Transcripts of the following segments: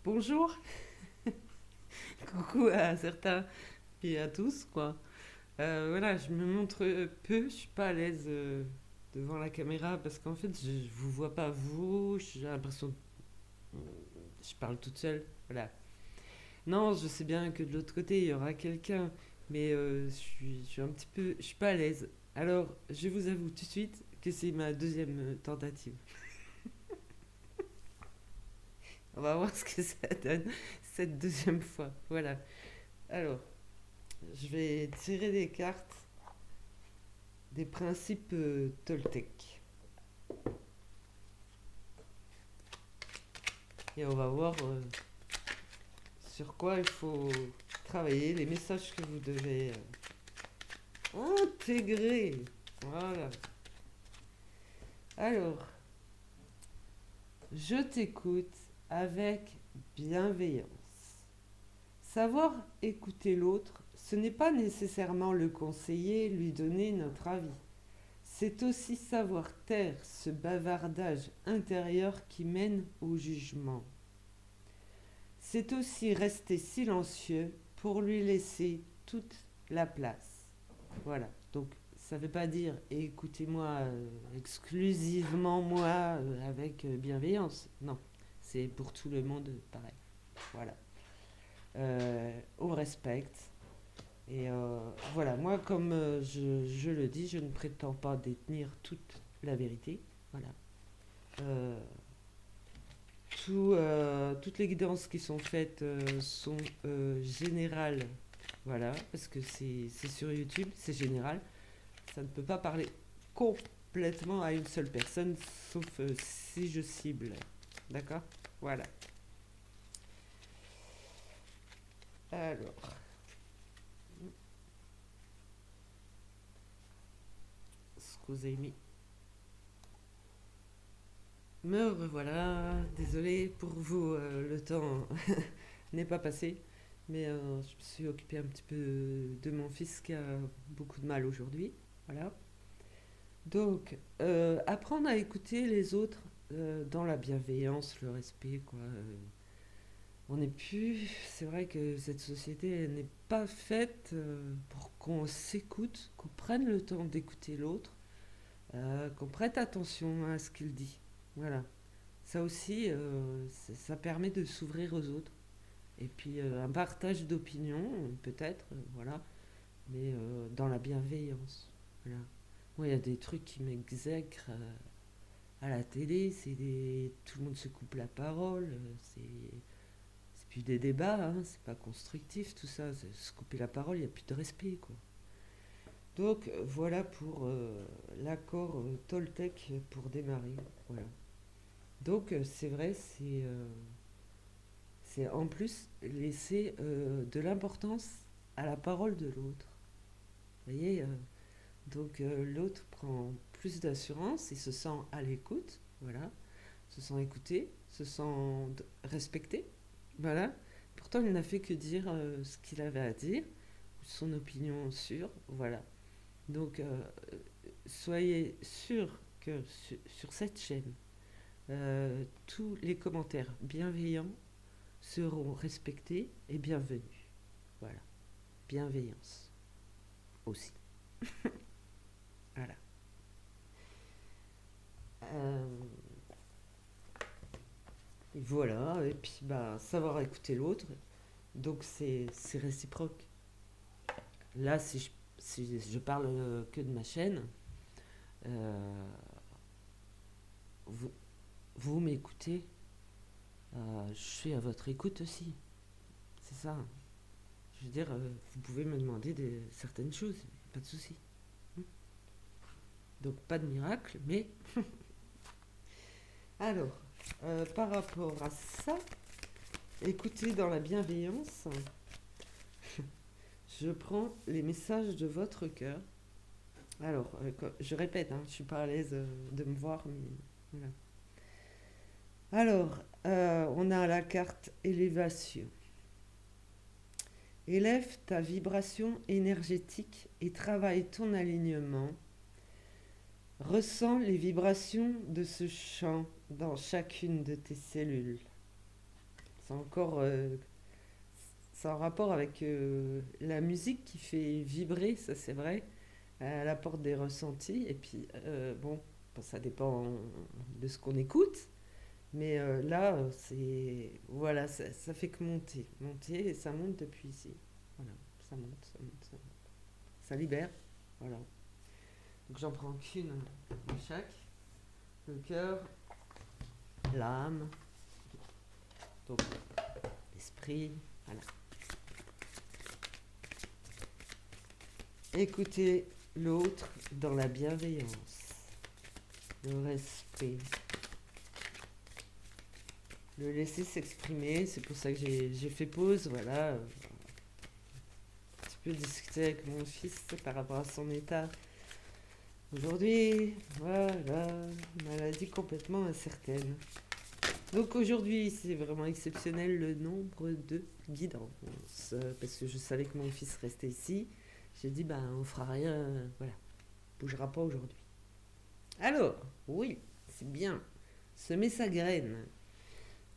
Bonjour, coucou à certains et à tous, quoi. Voilà, je me montre peu, je suis pas à l'aise devant la caméra parce qu'en fait, je vous vois pas vous, j'ai l'impression que je parle toute seule, voilà. Non, je sais bien que de l'autre côté, il y aura quelqu'un, mais je suis un petit peu, je suis pas à l'aise. Alors, je vous avoue tout de suite que c'est ma deuxième tentative. On va voir ce que ça donne cette deuxième fois, voilà. Alors, je vais tirer des cartes des principes Toltec. Et on va voir sur quoi il faut travailler, les messages que vous devez intégrer. Voilà. Alors, je t'écoute avec bienveillance. Savoir écouter l'autre, ce n'est pas nécessairement le conseiller, lui donner notre avis. C'est aussi savoir taire ce bavardage intérieur qui mène au jugement. C'est aussi rester silencieux pour lui laisser toute la place. Voilà. Donc, ça ne veut pas dire écoutez-moi exclusivement moi avec bienveillance. Non, c'est pour tout le monde pareil. Voilà. On respecte. Et voilà, moi, comme je le dis, je ne prétends pas détenir toute la vérité. Voilà. Euh, toutes les guidances qui sont faites sont générales, voilà, parce que c'est sur YouTube, c'est général. Ça ne peut pas parler complètement à une seule personne, sauf si je cible. D'accord. Voilà. Alors, scusez-moi. Me revoilà. Désolée pour vous, le temps n'est pas passé. Mais je me suis occupée un petit peu de mon fils qui a beaucoup de mal aujourd'hui. Voilà. Donc, apprendre à écouter les autres dans la bienveillance, le respect, quoi. On n'est plus. C'est vrai que cette société elle n'est pas faite pour qu'on s'écoute, qu'on prenne le temps d'écouter l'autre, qu'on prête attention à ce qu'il dit. Voilà. Ça aussi, ça permet de s'ouvrir aux autres. Et puis, un partage d'opinion, peut-être, voilà, mais dans la bienveillance. Voilà. Moi, il y a des trucs qui m'exècrent à la télé, tout le monde se coupe la parole, c'est plus des débats, hein, c'est pas constructif tout ça, se couper la parole, il n'y a plus de respect, quoi. Donc voilà pour l'accord Toltec pour démarrer. Voilà. Donc c'est vrai, c'est en plus laisser de l'importance à la parole de l'autre. Vous voyez, donc l'autre prend plus d'assurance, il se sent à l'écoute, voilà, se sent écouté, se sent respecté, voilà. Pourtant, il n'a fait que dire ce qu'il avait à dire, son opinion sur, voilà. Donc, soyez sûr que sur cette chaîne, tous les commentaires bienveillants seront respectés et bienvenus. Voilà, bienveillance aussi. Voilà. Euh, et voilà, et puis bah, savoir écouter l'autre, donc c'est réciproque. Là, si je parle que de ma chaîne, euh, vous, vous m'écoutez, je suis à votre écoute aussi. C'est ça. Je veux dire, vous pouvez me demander certaines choses, pas de souci. Donc pas de miracle, mais alors, par rapport à ça, écoutez dans la bienveillance, je prends les messages de votre cœur. Alors, je répète, hein, je suis pas à l'aise de me voir, mais voilà. Alors, on a la carte élévation. Élève ta vibration énergétique et travaille ton alignement. Ressens les vibrations de ce chant dans chacune de tes cellules. c'est encore, c'est en rapport avec la musique qui fait vibrer, ça c'est vrai. Elle apporte des ressentis. Et puis, bon, ça dépend de ce qu'on écoute. Mais là, c'est. Voilà, ça fait que monter. Monter, et ça monte depuis ici. Voilà, ça monte, ça monte, ça monte. Ça libère. Voilà. Donc j'en prends qu'une de chaque. Le cœur, l'âme, donc l'esprit. Voilà. Écouter l'autre dans la bienveillance, le respect, le laisser s'exprimer. C'est pour ça que j'ai fait pause. Voilà. Un petit peu discuter avec mon fils par rapport à son état. Aujourd'hui, voilà, maladie complètement incertaine. Donc aujourd'hui, c'est vraiment exceptionnel le nombre de guidances. Parce que je savais que mon fils restait ici. J'ai dit, ben, on fera rien, voilà, bougera pas aujourd'hui. Alors, oui, c'est bien. Semer sa graine.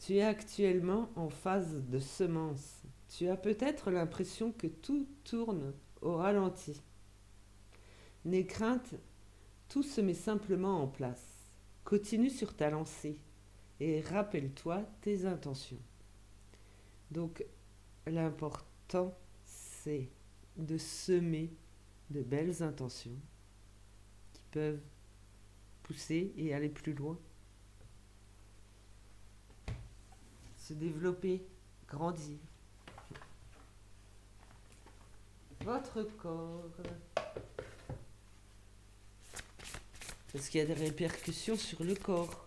Tu es actuellement en phase de semence. Tu as peut-être l'impression que tout tourne au ralenti. N'aie crainte, tout se met simplement en place. Continue sur ta lancée et rappelle-toi tes intentions. Donc, l'important, c'est de semer de belles intentions qui peuvent pousser et aller plus loin. Se développer, grandir. Votre corps. Parce qu'il y a des répercussions sur le corps.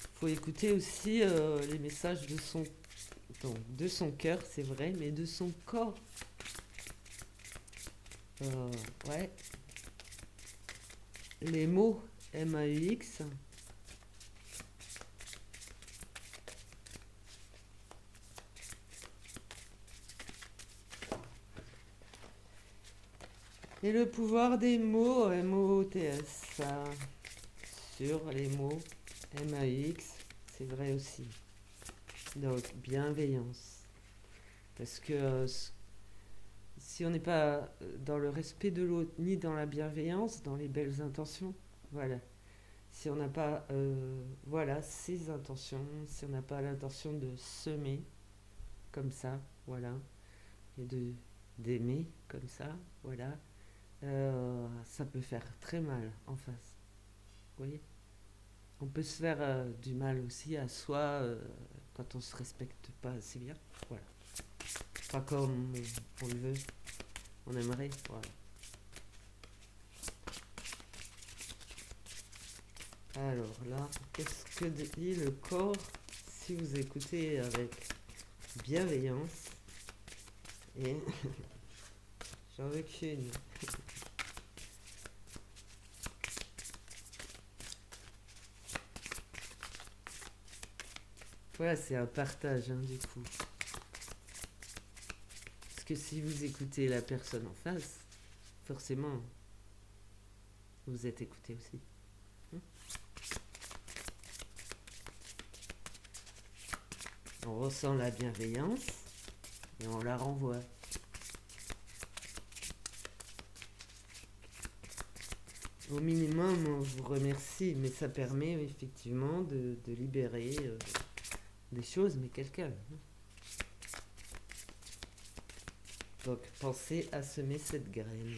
Il faut écouter aussi les messages de son cœur, c'est vrai, mais de son corps. Ouais. Les mots MAUX. Et le pouvoir des mots MOTS. Sur les mots MAUX, c'est vrai aussi. Donc, bienveillance. Parce que si on n'est pas dans le respect de l'autre, ni dans la bienveillance, dans les belles intentions, voilà. Si on n'a pas, voilà, ces intentions, si on n'a pas l'intention de semer comme ça, voilà, et d'aimer comme ça, voilà, ça peut faire très mal en face. Vous voyez? On peut se faire du mal aussi à soi quand on se respecte pas assez bien. Voilà. Pas comme on le veut, on aimerait. Voilà. Alors là, qu'est-ce que dit le corps si vous écoutez avec bienveillance et j'en veux qu'une. Voilà, c'est un partage du coup. Parce que si vous écoutez la personne en face, forcément, vous êtes écouté aussi. On ressent la bienveillance et on la renvoie. Au minimum, on vous remercie, mais ça permet effectivement de libérer des choses, mais quelqu'un. Donc, pensez à semer cette graine.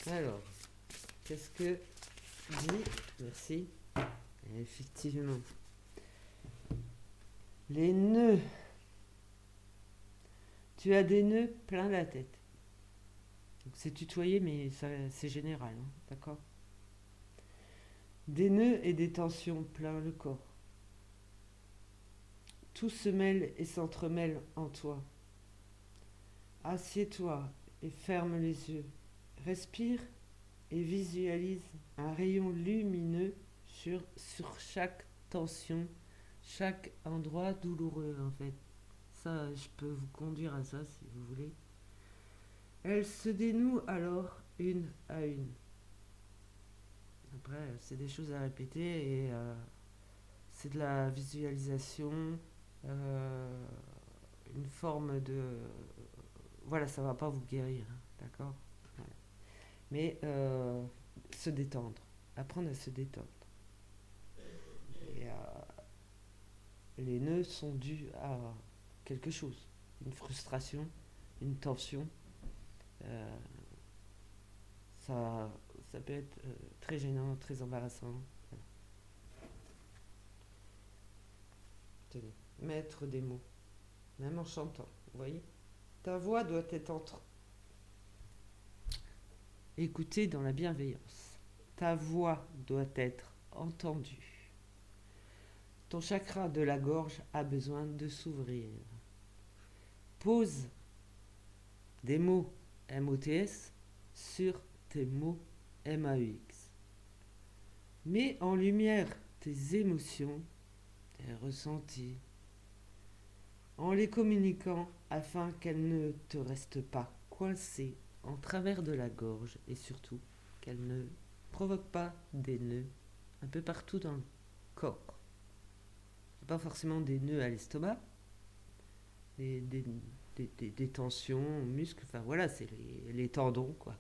Alors, qu'est-ce que dit? Merci. Effectivement. Les nœuds. Tu as des nœuds plein la tête. Donc c'est tutoyé, mais c'est général, hein, d'accord? Des nœuds et des tensions plein le corps. Tout se mêle et s'entremêle en toi. Assieds-toi et ferme les yeux. Respire et visualise un rayon lumineux sur chaque tension, chaque endroit douloureux en fait. Ça, je peux vous conduire à ça si vous voulez. Elles se dénouent alors une à une. Après, c'est des choses à répéter et c'est de la visualisation, euh, une forme de... Voilà, ça va pas vous guérir, hein, d'accord? Voilà. Mais se détendre, apprendre à se détendre. Et les nœuds sont dus à quelque chose, une frustration, une tension. Euh, ça, ça peut être très gênant, très embarrassant. Voilà. Tenez, mettre des mots, même en chantant, vous voyez? Ta voix doit être écoutée dans la bienveillance. Ta voix doit être entendue. Ton chakra de la gorge a besoin de s'ouvrir. Pose des mots MOTS sur tes mots MAUX. Mets en lumière tes émotions, tes ressentis, en les communiquant afin qu'elles ne te restent pas coincées en travers de la gorge et surtout qu'elles ne provoquent pas des nœuds un peu partout dans le corps. Pas forcément des nœuds à l'estomac, des tensions, muscles, enfin voilà, c'est les tendons quoi.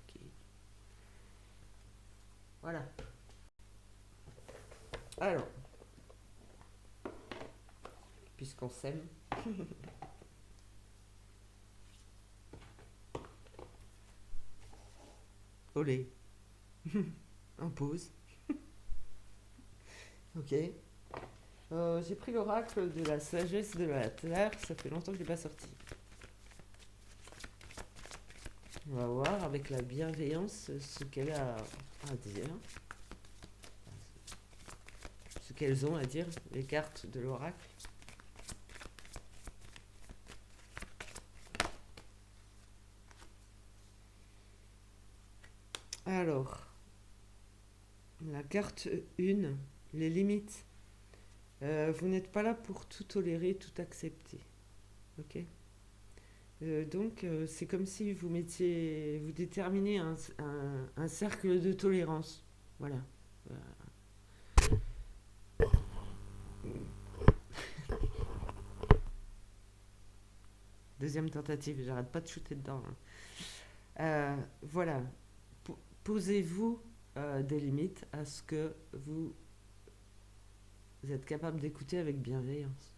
Voilà. Alors, puisqu'on s'aime, olé, on pause. Ok. J'ai pris l'oracle de la sagesse de la terre, ça fait longtemps que je l'ai pas sorti. On va voir avec la bienveillance ce qu'elle a à dire, ce qu'elles ont à dire, les cartes de l'oracle. Alors, la carte 1, les limites. Vous n'êtes pas là pour tout tolérer, tout accepter. Ok. Donc, c'est comme si vous mettiez, vous déterminez un cercle de tolérance. Voilà. Deuxième tentative, j'arrête pas de shooter dedans, hein. Voilà. Posez-vous des limites à ce que vous êtes capable d'écouter avec bienveillance.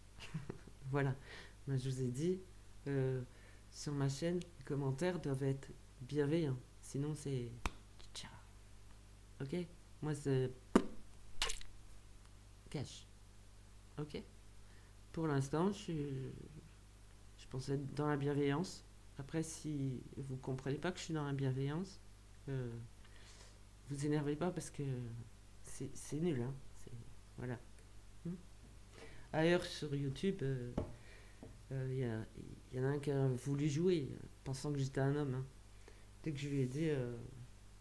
Voilà. Moi, je vous ai dit, sur ma chaîne, les commentaires doivent être bienveillants. Sinon, c'est... Ciao. Ok. Moi, c'est... Cash. Ok. Pour l'instant, je pense être dans la bienveillance. Après, si vous comprenez pas que je suis dans la bienveillance, vous énervez pas parce que c'est nul, hein. Voilà. Ailleurs, sur YouTube, y en a un qui a voulu jouer, pensant que j'étais un homme, hein. Dès que je lui ai dit,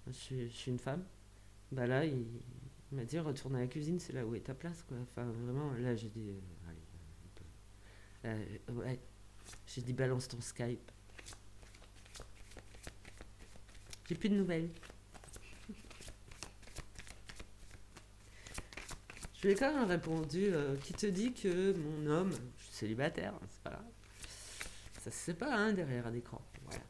je suis une femme, bah là, il m'a dit, retourne à la cuisine, c'est là où est ta place, quoi. Enfin, vraiment, là, j'ai dit, allez, ouais, j'ai dit, balance ton Skype. J'ai plus de nouvelles. Je lui ai quand même répondu, qui te dit que mon homme, je suis célibataire, hein, c'est pas grave. Ça se sait pas, hein, derrière un écran. Voilà.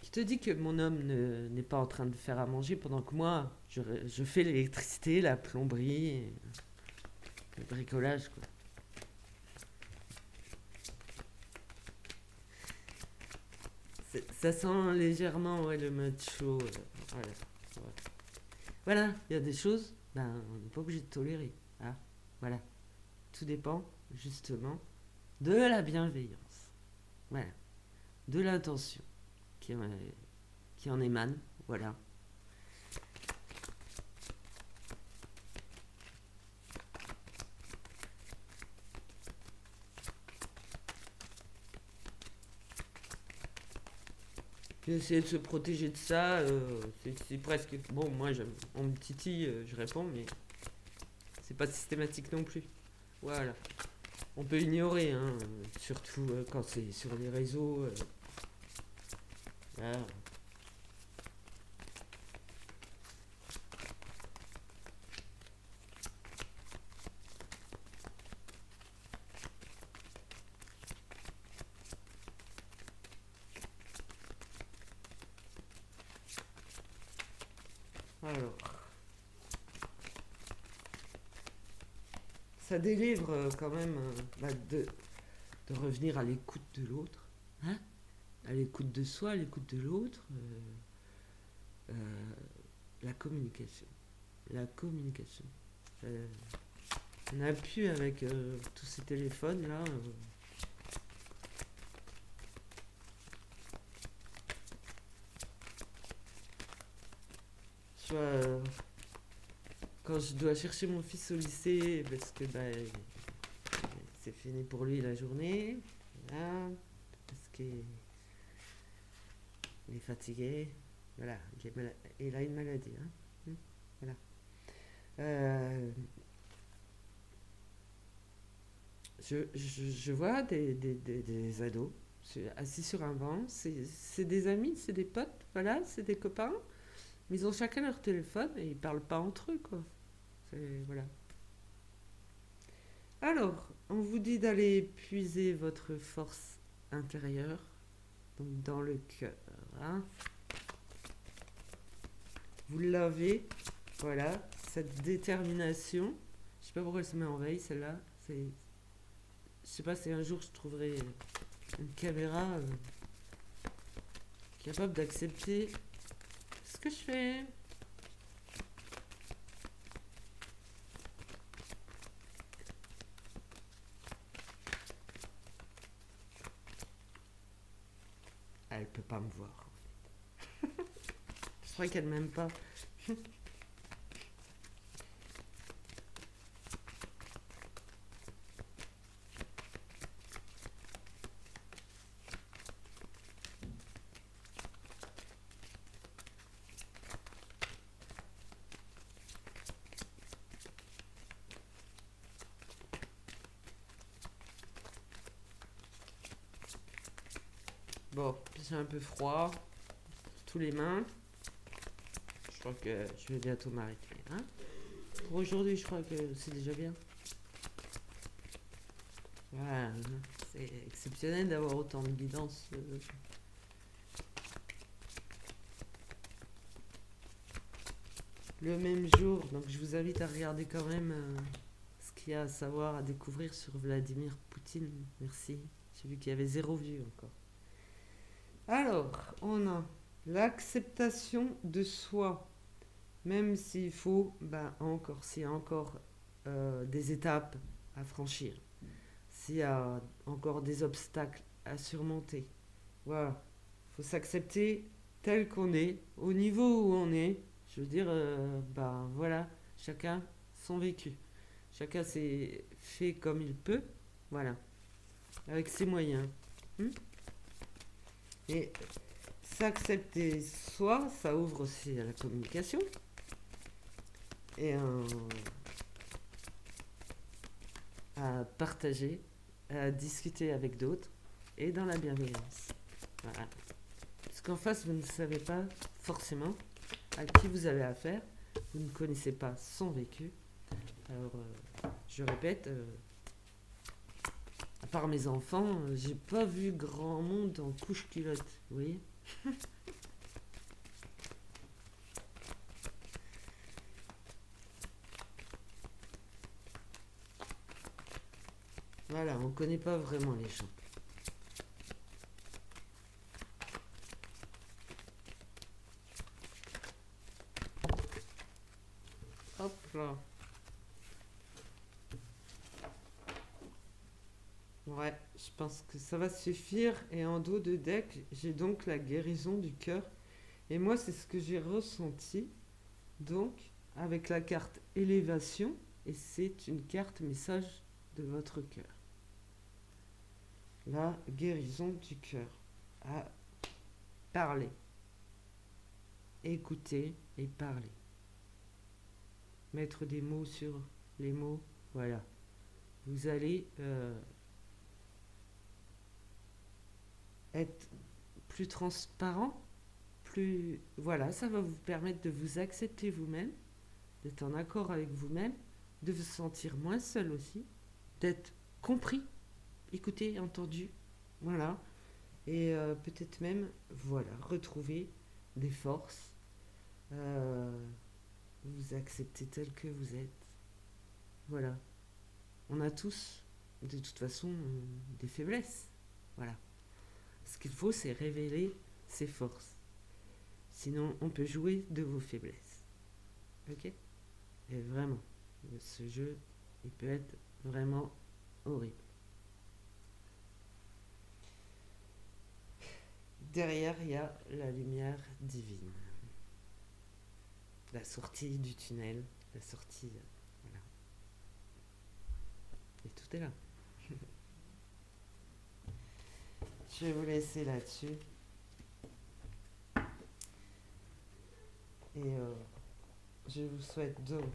Qui te dit que mon homme n'est pas en train de faire à manger pendant que moi, je fais l'électricité, la plomberie, le bricolage, quoi. Ça sent légèrement, ouais, le macho. Voilà. Voilà, il y a des choses, ben, on n'est pas obligé de tolérer. Hein. Voilà. Tout dépend, justement, de la bienveillance. Voilà. De l'intention qui en émane. Voilà. Essayer de se protéger de ça, c'est presque... Bon, moi, on me titille, je réponds, mais c'est pas systématique non plus. Voilà. On peut ignorer, hein, surtout quand c'est sur les réseaux. Voilà. Alors, ça délivre quand même de revenir à l'écoute de l'autre, hein, à l'écoute de soi, à l'écoute de l'autre. Euh, la communication. La communication. Euh, on n'a plus avec tous ces téléphones là. Soit quand je dois chercher mon fils au lycée parce que c'est fini pour lui la journée, voilà, parce qu'il est fatigué, voilà, il a une maladie, hein. Voilà. Euh, je vois des ados assis sur un banc, c'est des amis, c'est des potes, voilà, c'est des copains, mais ils ont chacun leur téléphone et ils parlent pas entre eux, quoi. Voilà. Alors, on vous dit d'aller puiser votre force intérieure, donc dans le cœur, hein. Vous l'avez, voilà, cette détermination. Je sais pas pourquoi elle se met en veille, celle-là. Je sais pas si un jour je trouverai une caméra capable d'accepter ce que je fais. Elle peut pas me voir. Je crois qu'elle m'aime pas. Bon, j'ai un peu froid. Tous les mains. Je crois que je vais bientôt m'arrêter, hein. Pour aujourd'hui, je crois que c'est déjà bien. Voilà, hein. C'est exceptionnel d'avoir autant de guidance. Le même jour. Donc je vous invite à regarder quand même ce qu'il y a à savoir, à découvrir sur Vladimir Poutine. Merci. J'ai vu qu'il y avait 0 vue encore. Alors, on a l'acceptation de soi. Même s'il faut, s'il y a encore des étapes à franchir, s'il y a encore des obstacles à surmonter. Voilà. Il faut s'accepter tel qu'on est, au niveau où on est. Je veux dire, voilà, chacun son vécu. Chacun s'est fait comme il peut, voilà, avec ses moyens. Hmm. Et s'accepter soi, ça ouvre aussi à la communication et à partager, à discuter avec d'autres et dans la bienveillance. Voilà. Parce qu'en face, vous ne savez pas forcément à qui vous avez affaire, vous ne connaissez pas son vécu. Alors, je répète, à part mes enfants, j'ai pas vu grand monde en couche-culotte, vous voyez. Voilà, on connaît pas vraiment les gens. Hop là. Ouais, je pense que ça va suffire. Et en dos de deck, j'ai donc la guérison du cœur. Et moi, c'est ce que j'ai ressenti. Donc, avec la carte élévation. Et c'est une carte message de votre cœur. La guérison du cœur. À parler. Écouter et parler. Mettre des mots sur les mots. Voilà. Vous allez être plus transparent, plus... Voilà, ça va vous permettre de vous accepter vous-même, d'être en accord avec vous-même, de vous sentir moins seul aussi, d'être compris, écouté, entendu. Voilà. Et peut-être même, voilà, retrouver des forces, euh, vous accepter tel que vous êtes. Voilà. On a tous, de toute façon, des faiblesses. Voilà. Ce qu'il faut, c'est révéler ses forces. Sinon, on peut jouer de vos faiblesses. Ok? Et vraiment, ce jeu, il peut être vraiment horrible. Derrière, il y a la lumière divine. La sortie du tunnel, la sortie. Voilà. Et tout est là. Je vais vous laisser là-dessus. Et je vous souhaite donc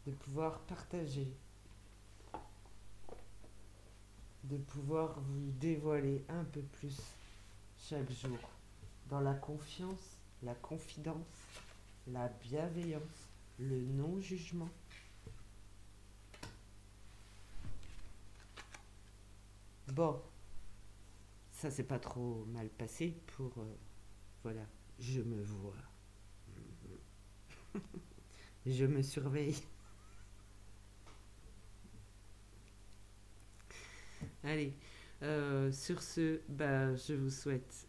de pouvoir partager, de pouvoir vous dévoiler un peu plus chaque jour dans la confiance, la confidence, la bienveillance, le non-jugement. Bon, ça s'est pas trop mal passé pour... voilà, je me vois. Je me surveille. Allez, sur ce, bah, je vous souhaite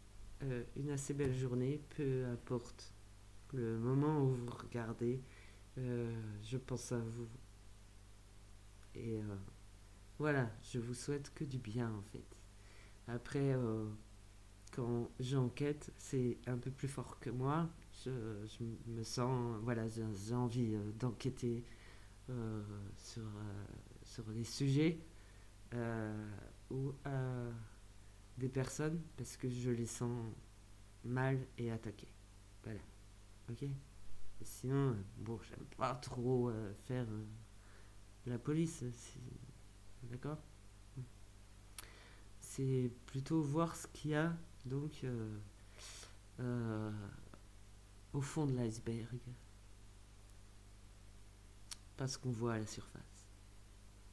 une assez belle journée, peu importe le moment où vous regardez. Je pense à vous. Et voilà, je vous souhaite que du bien en fait. Après, quand j'enquête, c'est un peu plus fort que moi. Je me sens, voilà, j'ai envie d'enquêter euh, sur les sujets euh, ou des personnes parce que je les sens mal et attaquées. Voilà, ok. Et sinon, bon, j'aime pas trop faire la police, d'accord. C'est plutôt voir ce qu'il y a donc euh, au fond de l'iceberg, pas ce qu'on voit à la surface,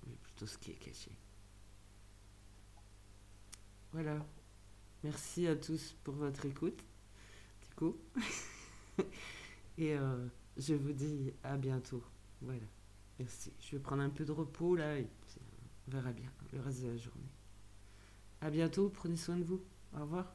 mais plutôt ce qui est caché. Voilà. Merci à tous pour votre écoute, du coup. Et je vous dis à bientôt. Voilà. Merci. Je vais prendre un peu de repos là et puis on verra bien le reste de la journée. À bientôt. Prenez soin de vous. Au revoir.